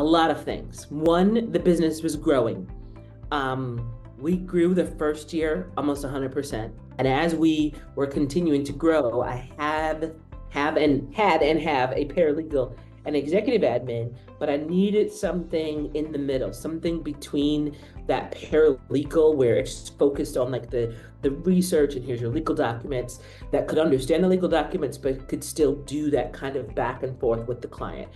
lot of things. One, the business was growing. We grew the first year almost 100%. And as we were continuing to grow, I have a paralegal and executive admin, but I needed something in the middle, something between that paralegal where it's focused on like the research and here's your legal documents, that could understand the legal documents, but could still do that kind of back and forth with the client.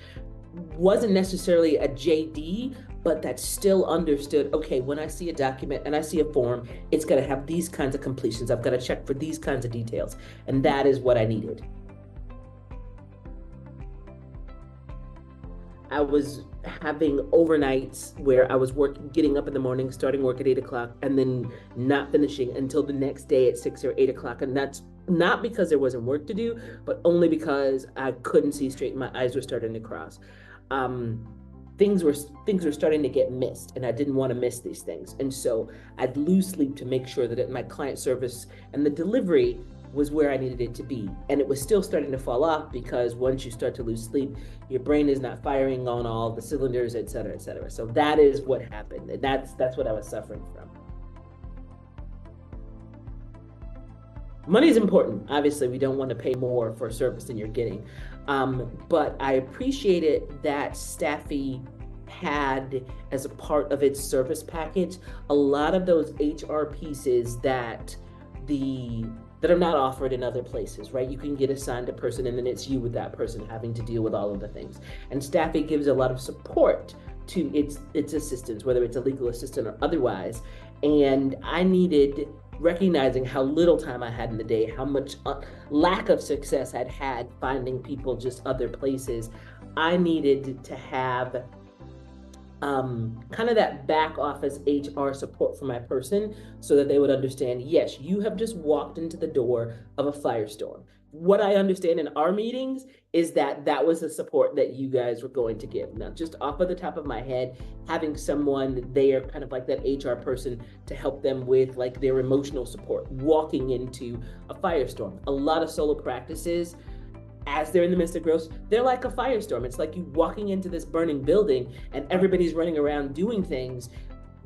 Wasn't necessarily a JD, but that still understood, okay, when I see a document and I see a form, it's got to have these kinds of completions. I've got to check for these kinds of details. And that is what I needed. I was having overnights where I was getting up in the morning, starting work at 8 o'clock, and then not finishing until the next day at 6 or 8 o'clock. And that's not because there wasn't work to do, but only because I couldn't see straight. My eyes were starting to cross. Things were starting to get missed, and I didn't want to miss these things. And so I'd lose sleep to make sure that my client service and the delivery was where I needed it to be. And it was still starting to fall off because once you start to lose sleep, your brain is not firing on all the cylinders, et cetera, et cetera. So that is what happened. And that's what I was suffering from. Money is important. Obviously, we don't want to pay more for a service than you're getting. But I appreciated that Stafi had, as a part of its service package, a lot of those HR pieces that are not offered in other places, right? You can get assigned a person and then it's you with that person having to deal with all of the things. And Stafi gives a lot of support to its assistants, whether it's a legal assistant or otherwise. And I needed, recognizing how little time I had in the day, how much lack of success I'd had finding people just other places, I needed to have kind of that back office HR support for my person so that they would understand, yes, you have just walked into the door of a firestorm. What I understand in our meetings is that was the support that you guys were going to give. Now, just off of the top of my head, having someone there, kind of like that HR person, to help them with like their emotional support, walking into a firestorm. A lot of solo practices, as they're in the midst of growth, they're like a firestorm. It's like you walking into this burning building and everybody's running around doing things.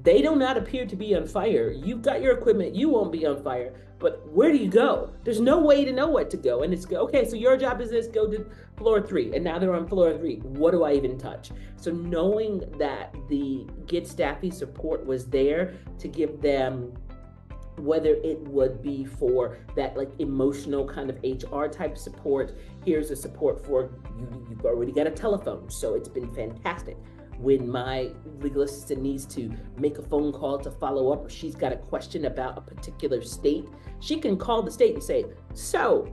They do not appear to be on fire. You've got your equipment, you won't be on fire, but where do you go? There's no way to know what to go. And it's, okay, so your job is this, go to floor 3, and now they're on floor 3. What do I even touch? So knowing that the Get Stafi support was there to give them, whether it would be for that like emotional kind of HR type support, here's a support for you've already got a telephone, so it's been fantastic. When my legal assistant needs to make a phone call to follow up, or she's got a question about a particular state, she can call the state and say, so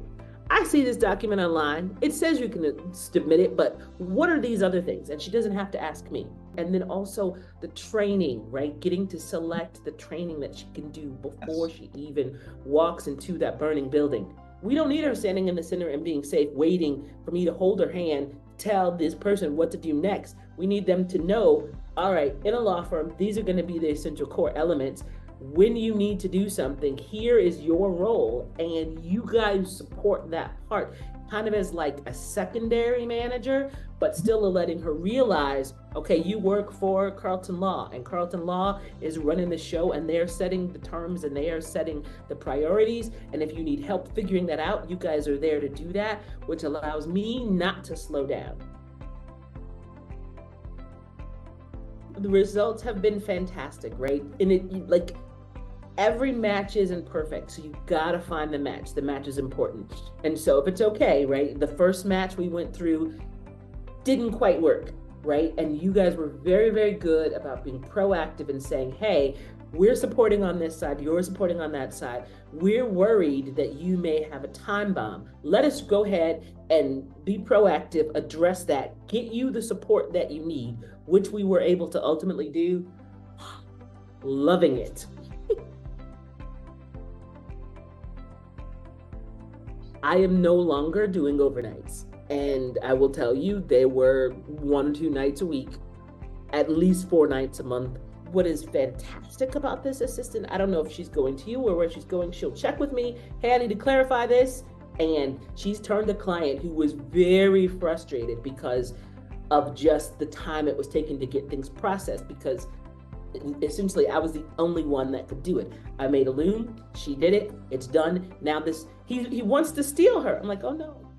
I see this document online. It says you can submit it, but what are these other things? And she doesn't have to ask me. And then also the training, right? Getting to select the training that she can do before she even walks into that burning building. We don't need her standing in the center and being safe, waiting for me to hold her hand, tell this person what to do next. We need them to know, all right, in a law firm, these are going to be the essential core elements. When you need to do something, here is your role, and you guys support that part, kind of as like a secondary manager, but still letting her realize, okay, you work for Carlton Law, and Carlton Law is running the show, and they're setting the terms, and they are setting the priorities, and if you need help figuring that out, you guys are there to do that, which allows me not to slow down. The results have been fantastic, right? And it, like, every match isn't perfect, so you gotta find the match. The match is important. And so if it's okay, right? The first match we went through didn't quite work, right? And you guys were very, very good about being proactive and saying, hey, we're supporting on this side, you're supporting on that side. We're worried that you may have a time bomb. Let us go ahead and be proactive, address that, get you the support that you need, which we were able to ultimately do. Loving it. I am no longer doing overnights. And I will tell you, there were 1 or 2 nights a week, at least 4 nights a month. What is fantastic about this assistant, I don't know if she's going to you or where she's going, she'll check with me, hey, I need to clarify this. And she's turned a client who was very frustrated because of just the time it was taking to get things processed, because essentially I was the only one that could do it. I made a loom, she did it, it's done. Now he wants to steal her. I'm like, oh no,